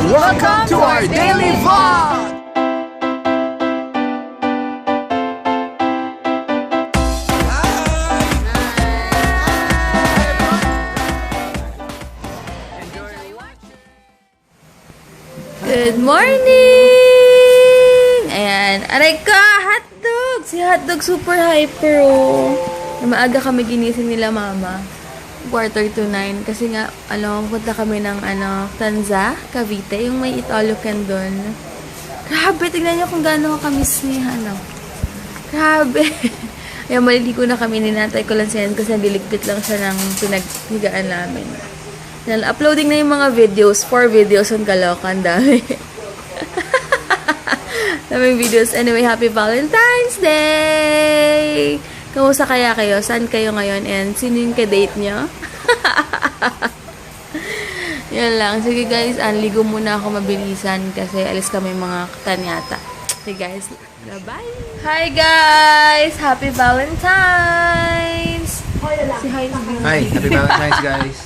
Welcome to our daily vlog! Good morning! Ayan. Aray ka! Hotdog! Si Hotdog super hyper, oh. Maaga kami ginising nila, mama. 8:45. Kasi nga, punta kami ng, Tanza, Cavite. Yung may Italocan doon. Grabe! Tignan niyo kung gaano kamiss ni, Grabe! Ayan, maliligo na kami. Ninatay ko lang siya kasi niligpit lang siya ng pinaghigaan namin. Uploading na yung mga videos. 4 videos on Caloocan. Dami. Daming videos. Anyway, happy Valentine's Day! Kamusta kaya kayo? Saan kayo ngayon? And sino yung ka-date nyo? Yan lang. Sige guys, ligo muna ako mabilisan kasi alis kami mga kanyata. Sige guys, bye! Hi guys! Happy Valentine's! Si Hi. Hi, happy Valentine's guys.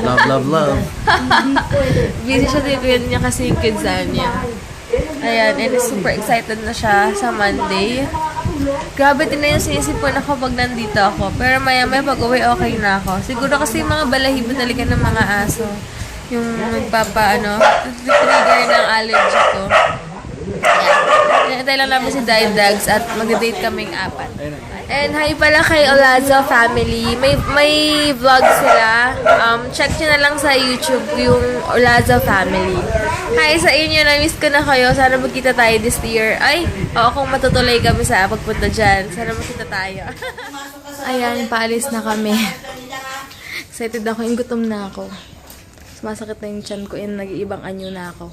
Love, love, love. Busy siya din niya kasi yung kidsan niya. Ayan, and super excited na siya sa Monday. Grabe din na yung sinisipon ako pag nandito ako. Pero maya-maya pag uwi, okay na ako. Siguro kasi yung mga balahibo talaga ng mga aso. Yung trigger ng allergy ko. Ayan. Hinatay lang namin si Dags at mag-date kaming 4. And hi pala kay Olazo family. May vlog sila. Check nyo na lang sa YouTube yung Olazo family. Hi sa inyo. Na-miss ko na kayo. Sana magkita tayo this year. Ay, kung matutuloy kami sa pagpunta dyan. Sana magkita tayo. Ayan, paalis na kami. Excited ako. Gutom na ako. Sumasakit na yung tiyan ko. Nag-iibang anyo na ako.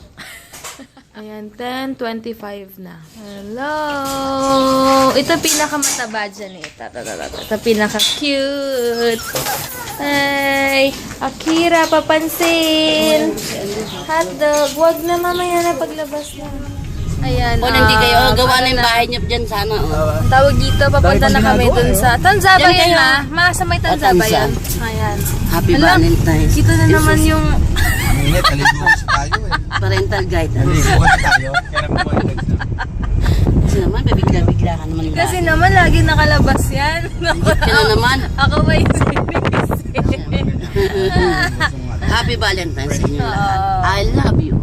Ayan, 10:25 na. Hello! Ito pinakamataba dyan eh. Ito pinaka-cute. Hey! Akira, papansin! Hotdog! Wag na mamaya na paglabas na. Ayan. Kung hindi kayo gawa na yung bahay niyo dyan sana. Ang tawag dito, papunta na kami dun sa Tanza ba yan ha? Ma, sa may Tanza ba yan? Ayan. Happy Valentine's. Kita na naman yung... Init, naligo kasi tayo eh. Parental guidance. Naligo kasi tayo. Kaya naman Kasi naman, babigla-bigla ka naman yung Kasi naman, lagi nakalabas yan. Ka na naman. Ako ba yung sinis? Happy Valentine's sa inyo lahat. I love you.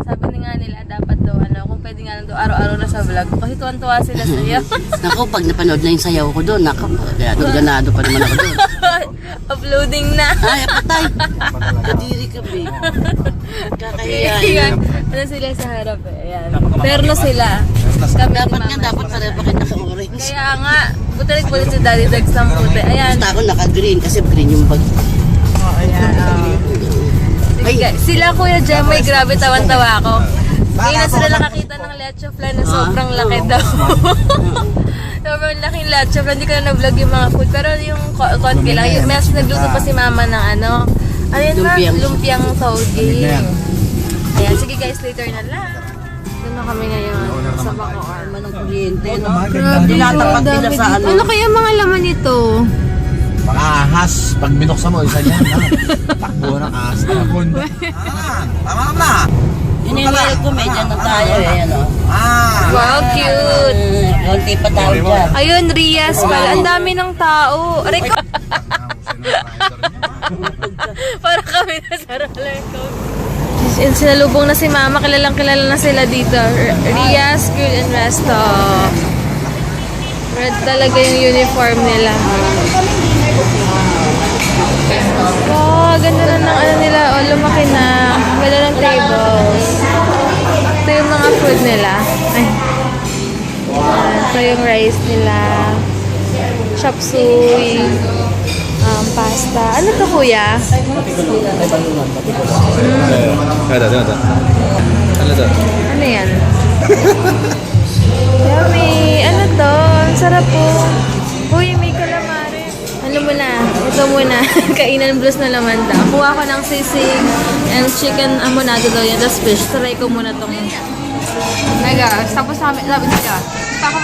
Sabi na nga nila, dapat daw, kung pwede nga lang daw, araw-araw na sa vlog. Kasi tuwan-tuwa sila sa iyo. Naku, pag napanood na yung sayaw ko doon, naku, ganado pa naman ako doon. Uploading na. Ay, patay. Kadiri ka, babe. Kakahiya. Ayan. Ano sila sa harap eh. Ayan. Terno sila. Kami Dapat ni nga, Mama. dapat para bakit naka-orange. Kaya nga, butalik po si Daddy Dags ng puti. Ayan. Basta ako naka-green kasi green yung bag. Ayan. Sige, sila Kuya Jemoy, grabe tawan-tawa ako. Ngayon na sila nakakita ng leche flan na sobrang laki daw. Sobrang laking leche flan. Hindi ko na na-vlog yung mga food. Pero yung konti lang. Mas nagluto pa si Mama ng ayun na, lumpiang toge. Ayan, sige guys, later na lang. Doon na kami ngayon sa Bacoor. Manong kuryente, no? Grabe, Tinatapat nila sa ano. Ano kaya mga laman nito? Baka ahas. Pag binuksan mo, isa niyan. Takbo ng ahas. Tama na. Ininil ko, medyan na tayo eh, ano? Wow, cute! Konti pa tao dyan. Ayun, Rias pala. Ang dami ng tao. Aray ko. Para kami na sa roller coaster. Sinalubong na si Mama. Kilalang kilala na sila dito. Rias Grill and Resto. Red talaga yung uniform nila. Wow, ganda na ng nila. O, lumaki na. Ganda ng tables. Ito yung mga food nila. Ay. Ito yung rice nila. Chop suey. Pasta. Ano to, kuya? Ano yan? Yummy. Ano to? Ang sarap po. Uy, may calamari. Ano muna? Ito muna. Kainan blues na laman daw. Kuha ko ng sisig and chicken amonado daw yan. Tapos fish. Try ko muna tong... Mega, tapos namin, sabi nila,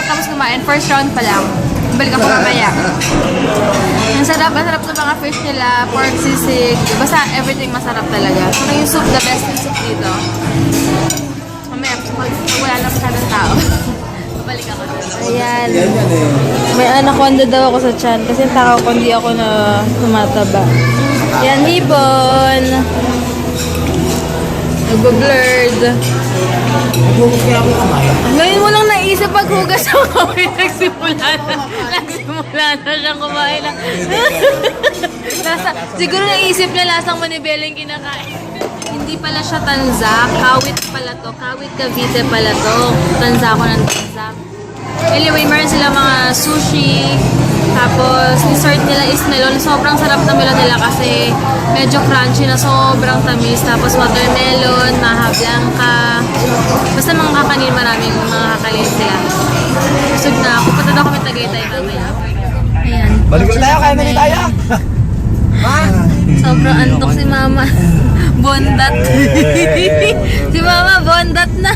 tapos kumain, first round pa lang. Balik ako mamaya. Ang sarap ng mga fish nila, pork sisig, basta everything masarap talaga. Saka yung soup, the best yung soup dito. Mamaya, pag wala na masyadong tao, babalik ako doon. Ayan. May anaconda daw ako sa tiyan kasi takaw ko hindi ako na tumataba. Yan, hipon. Nagbo-blurred. Ngayon mo lang naisip paghugas ang kamay. Nagsimula na siyang kumain na. Siguro naisip niya lasang manibela yung kinakain. Hindi pala siya tanza. Kawit pala to. Kawit Cavite pala to. Tanza ko ng tanza. Anyway, meron sila mga sushi. Tapos, dessert nila is melon. Sobrang sarap na melon nila kasi medyo crunchy na sobrang tamis. Tapos, watermelon, maha blanca. Basta mga kakanin, maraming mga kakanin sila. Busog na ako. Punta daw kami Tagaytay mamaya. Ayan. Balik tayo, kaya na tayo. Sobrang antok si Mama. Bondat. Si Mama, bondat na.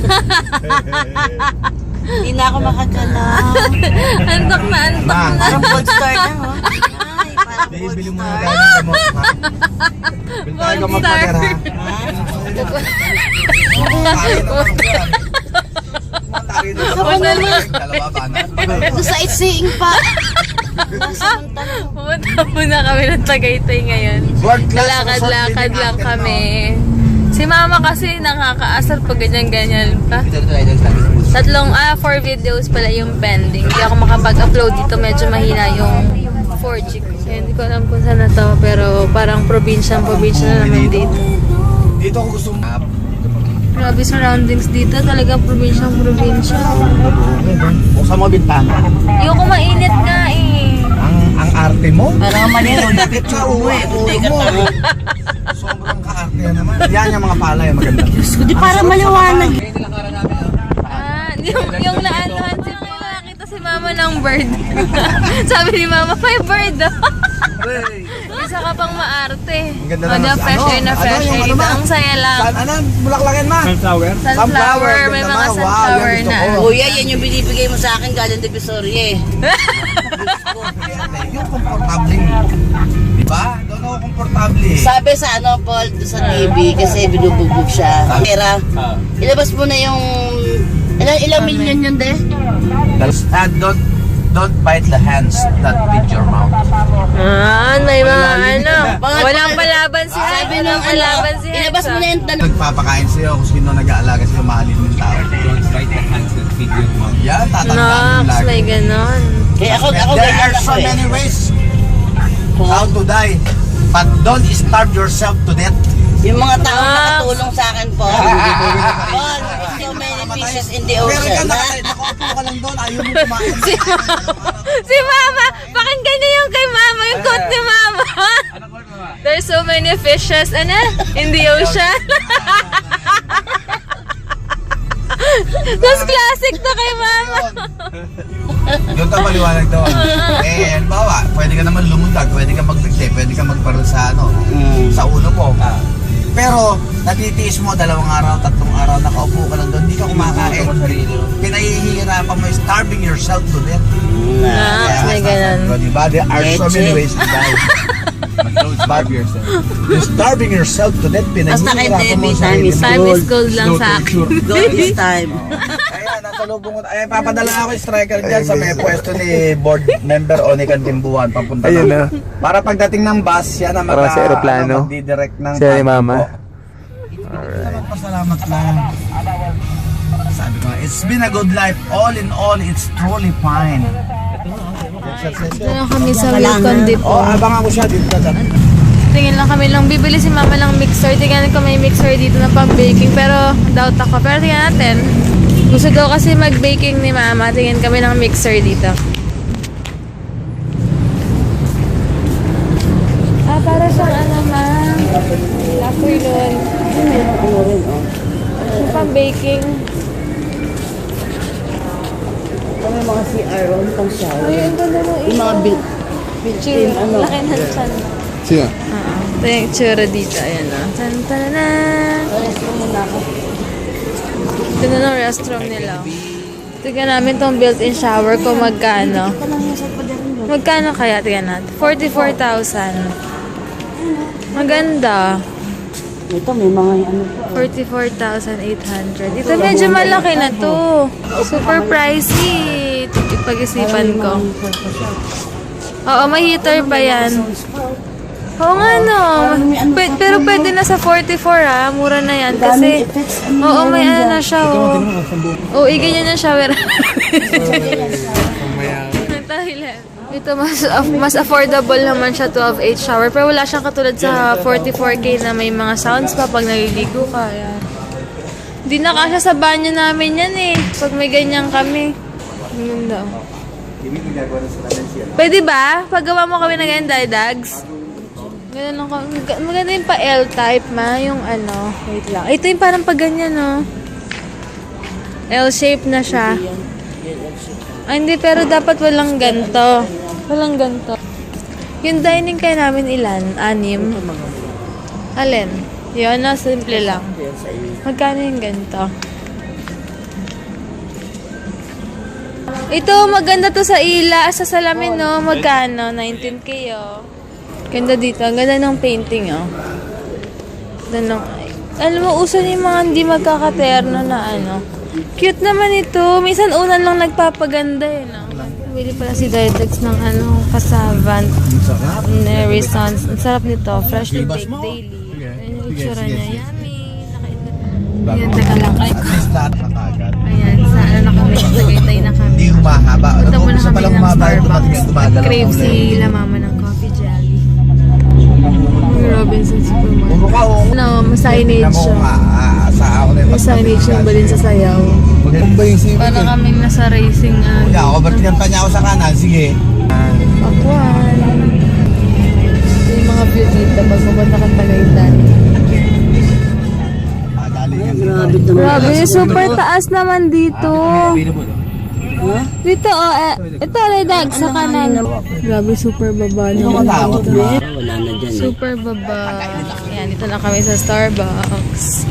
Hindi na ako makagalaw. Antok na, antok na. Parang gold star na, oh. Ay, parang gold Bili mo na star. tayo ng gamot, ha? Bili tayo gamot Gold star. pader, ha? Dalawa ba na? Ito sa sightseeing pa. Nasamantala. Pumunta muna kami ng Tagaytay ngayon. World class Lakad-lakad resort lang din kami. Si Mama kasi nakakaasar pag ganyan-ganyan pa. Ito tayo sa 4 videos pala yung pending. Hindi ako makapag-upload dito. Medyo mahina yung 4G ko. Kaya hindi ko alam kung saan na to. Pero parang probinsya na naman dito. Dito ako gusto mo. Grabe surroundings dito. Talagang probinsya. Buksan mo bintana. Yung mainit nga eh. Ang arte mo? Parang malinaw na Bakit ka uwi? Uwi mo. Sobrang kaarte naman. Yan yung mga palay. Maganda. Di parang maliwanag. Yung naanohan si Mama, nakita si Mama ng bird. Sabi ni Mama, may bird daw. Isa ka pang maarte. Ang ganda naman si- Fresh air na ano, fresh yung air ano dito. ba? Ang saya lang. Ano? Bulaklakin ma? Sunflower, may ganda mga ma. Wow, sunflower yan gusto na. ko. Kuya, yan yung binibigay mo sa akin galing Divisoria eh. Yung komportable. Diba? Doon ako komportable. Sabi sa Paul, sa Navy, kasi binubugbog siya. Pera, ilabas mo na yung... Ilang milyon yun, de? And don't bite the hands that feed your mouth. May mga ano. Mga- Walang palaban si Sabi Walang ng palaban si ilabas mo na yung Nagpapakain sa'yo kung sino nag-aalaga sa'yo, mahalin mo yung tao. Don't bite the hands that feed your mouth. Yan, tatandaan mo Nox, lagi. may ganon. Kaya ako There ganyan are ako so eh. many ways how to die. But don't starve yourself to death. Yung mga tao nakatulong sa akin po. Paul, so many fishes in the Pero ikaw ocean. nakaupo ka lang doon, ayaw mo kumain. Si Mama! Pakinggan niyo yung kay Mama, yung quote ni Mama. There's so many fishes, in the ocean. Mas classic to kay Mama. Doon tayo maliwanag doon. Bawa, pwede ka naman lumundag, pwede ka magbigte, pwede ka magparil sa sa ulo mo. Pero, natitiis mo 2 araw, 3 araw, nakaupo ka lang doon, hindi ka kumakain. Pinahihirapan mo, starving yourself to death. Nox, may ganon. Diba? There are so many ways to die. Don't starve yourself. You're starving yourself to death, Basta kay pinahihirapan mo Debbie, sa sarili mo. Time is gold lang sa akin. Gold this time. Ayan, nasa lubong ko. Ayan, papadala ako yung striker dyan sa may pwesto ni board member Onikan Timbuhan. Papunta Ayun na. na. Para pagdating ng bus, yan ang Para sa aeroplano. magdidirect ng Siya ni parking Mama. po. Pasalamat lang. Sabi ko, it's been a good life. All in all, it's truly fine. Ito lang kami sa Wilcon Depot. Oh, abangan ko siya dito. Tingin lang kami lang. Bibili si Mama lang mixer. Tingnan ko may mixer dito na pang baking. Pero doubt ako. Pero tingnan natin. Gusto daw kasi mag-baking ni Mama. Tingin kami ng mixer dito. Para siyang ma'am. Lapoy doon. Pang baking. May mga CR room pang shower. Ayun, doon na Yung mga Chill. Laki na chan. Sino? Ito yung tsura dito. Ayan o. Tan tananan. Ito na ng restroom nila. Tignan namin tong built-in shower kung magkano. Magkano kaya? Tignan natin. 44,000. Maganda. Ito, may mga ano. 44,800. Ito medyo malaki na to. Super pricey. Ipag-isipan ko. Oo, may heater pa yan. Oo nga no. Pero pwede na sa 44 Mura na yan. Kasi, oo, may ano na siya. Oo, ganyan yung shower. Ito, mas affordable naman siya 12/8 shower. Pero wala siyang katulad sa 44K na may mga sounds pa pag naliligo ka. Yan. Hindi na kasya sa banyo namin yan eh. Pag may ganyan kami. Ganda. Pwede ba? Paggawa mo kami ng ganyan, Dags? Ganun lang kami. Maganda yung pa L-type ma. Yung ano. Wait lang. Ito yung parang pag ganyan no. L-shape na siya. Ay, hindi, pero dapat walang ganto. Walang ganto. Yung dining kaya namin ilan? 6. Alin? Yun, no? Simple lang. Magkano yung ganto? Ito, maganda to sa ila. Sa salamin, no? Magkano? 19K, oh. Ganda dito. Ang ganda ng painting, oh. Ganda ng... Alam mo, uso yung mga hindi magkakaterno na ano. Cute naman ito. Minsan unan lang nagpapaganda eh, no? Bili pala si Dax ng ano, cassava. Renaissance. Ang sarap nito. Freshly baked daily. Ayan yung itsura niya. Yummy. Ayan, teka lang. Ay, At least lahat na kagad. ayan, sa ano na kami. Sa Tagaytay na kami. Hindi humahaba. Punta muna Gusto kami palang ng humaba. Starbucks. Gumagalaw Crave ulit. sila mama ng coffee jelly. Robinson Supermarket. Puro ka, oh. No, signage Alam mo siya. nga, sa ako na May signage yung balin sa sayaw. Magandang ba yung civic? Para kaming nasa racing. Kuya, overtingan pa niya ako sa kanan. Sige. Pakwan. Ito yung mga view dito pag pupunta kang Tagaytay. Madali yan. Grabe naman. Grabe, super taas naman dito. Dito, ito, Redag, sa kanan. Grabe, super baba naman. Matakot ba? Wala na dyan. Super baba. Ayan, dito na kami sa Starbucks.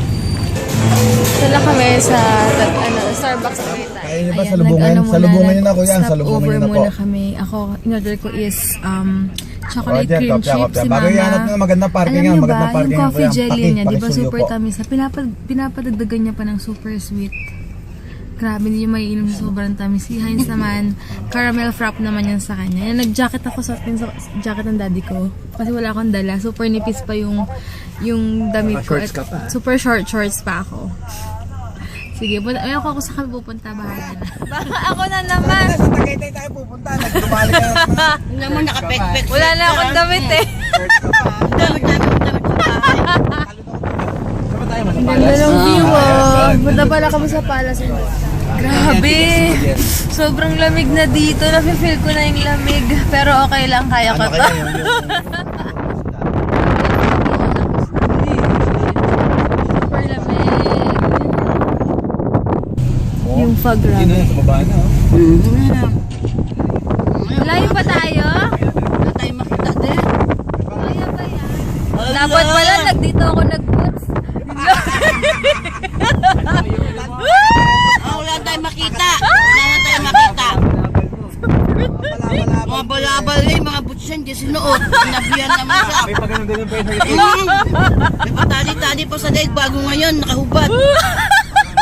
Dito na kami sa Starbucks Tagaytay. Kaya niyo ba salubungan? Salubungan niyo na, kuya. Salubungan niyo na po. muna kami. Ako, in-order ko is chocolate Roger, cream kopya, chip. kopya. Si Bago ihanap niyo, Mama. magandang parking Alam yan. niyo Magandang ba, parking yung yan, coffee kuya. jelly niya, di ba Pakisuyo super po. tamis? Pinapadagdagan niya pa ng super sweet. Grabe, hindi yung may inom sa sobrang tamis. Si Heinz naman, caramel frap naman yan sa kanya. Yan, nag-jacket ako sa jacket ng daddy ko. Kasi wala akong dala. Super nipis pa yung damit ko. At super short shorts pa ako. Sige, ayun ako sa kami pupunta. Bahala na. Baka ako na naman. Sa Tagaytay tayo pupunta. Nagdumali ka na. Hindi mo nakapek-pek. Wala na akong damit eh. Damit sa bahay. Ganda ng view ah. Punta pala kami sa palace. Grabe. Sobrang lamig na dito. Nafe-feel ko na yung lamig. Pero okay lang, kaya ko to. Super lamig. Yung fog Sino yan? Sa baba na, oh. Layo pa tayo? Wala tayong makita din. Kaya ba yan? Dapat pala, dito ako nag-boots. Wala tayong makita. Wala na tayong makita. Mga balabal eh, mga boots yan, di sinuot. Nabiyan naman siya. May pag-ganun-ganun pa yun. May patali-tali pa sa daig bago ngayon, nakahubad.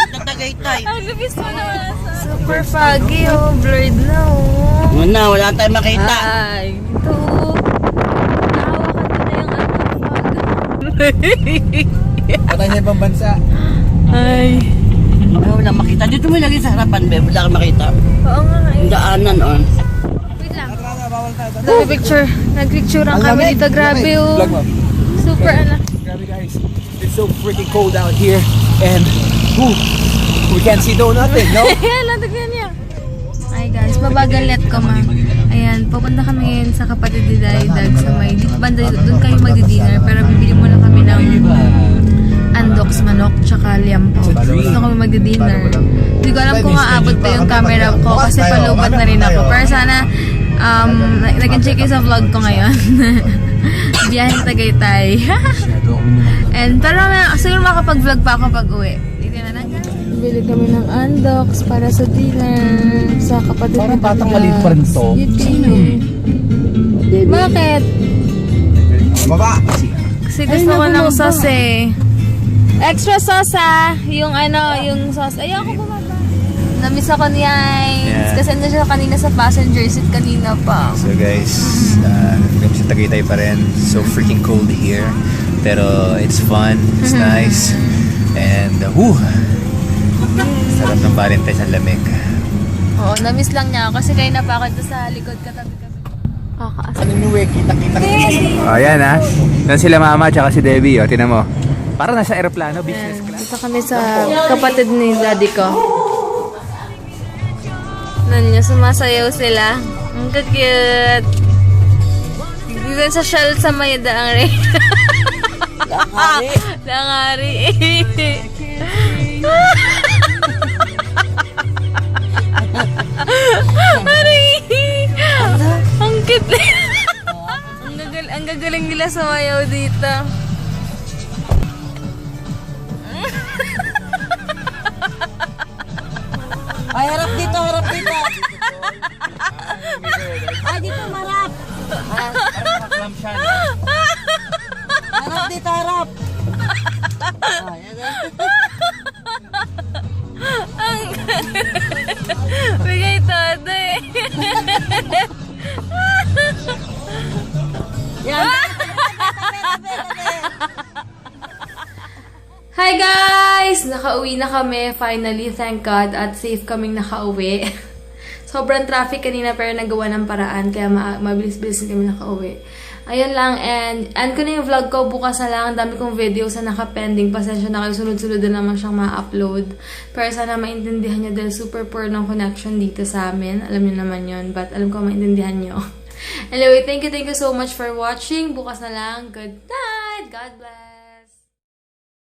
Tatagaytay. Ang labis mo naman. Super foggy oh, blurred na oh. Wala tayong makita. Ay, ito. Nakawakan na yung Patay niya ibang bansa. Ay. Wala makita. Dito mo lagi sa harapan, be. Wala kang makita. Oo nga eh. Yung daanan, on. Wait lang. Nag-picture. Nag-picture ang kami dito. Grabe oh. Vlog mo. Super ano. Grabe guys. It's so freaking cold out here. And, we can't see nothing, no? Ayan, latagyan niya. Ay guys, babagalet ko ma. Ayan, pupunta kami ngayon sa kapatid ni Dag sa may banda dito. Doon kayo magdi-dinner. Pero bibili muna kami ng andoks, manok, tsaka liampo. Gusto kami magdi-dinner. Hindi ko alam kung aabot pa yung camera ko kasi palubat na rin ako. Pero sana, nag-check sa vlog ko ngayon. Biyaheng Tagaytay. And pero siguro makapag-vlog pa ako pag-uwi. Dito na lang. Bili kami ng andoks para sa dinner sa kapatid Parang ni batang maliit pa rin to. Bakit? Baba. Kasi gusto ko ng sauce eh. Extra sauce yung yung sauce. Ayoko bumaba. Namiss ako ni Hines. Yeah. Kasi nandun siya kanina sa passenger seat kanina pa. So guys, kami sa Tagaytay pa rin. So freaking cold here. Pero it's fun, it's nice. And sarap ng Valentine's ang lamig. Oo, namiss lang niya ako kasi kayo na pa ako doon sa likod katabi kami. Ano nyo eh, kita-kita. Ayan Doon sila mama tsaka si Debbie. O, tinan mo. Parang nasa aeroplano, business class. Dito kami sa kapatid ni daddy ko. Nanyo, sumasayaw sila. Ang cute. Dito sa shell sa Mayada ang rin. Langari. Ang cute. Ang gagaling nila sumayaw dito. Ay, harap dito. Ay, dito, marap. Harap dito, harap. Bigay todo eh. Hi guys! Nakauwi na kami finally, thank God, at safe kaming nakauwi. Sobrang traffic kanina pero nagawa ng paraan kaya mabilis-bilis kami nakauwi. Ayun lang, and ko na yung vlog ko, bukas na lang, ang dami kong videos na naka-pending, pasensya na kayo, sunod-sunod na naman siyang ma-upload. Pero sana maintindihan nyo dahil super poor ng connection dito sa amin, alam nyo naman yun, but alam ko maintindihan nyo. Anyway, thank you so much for watching, bukas na lang, good night, God bless!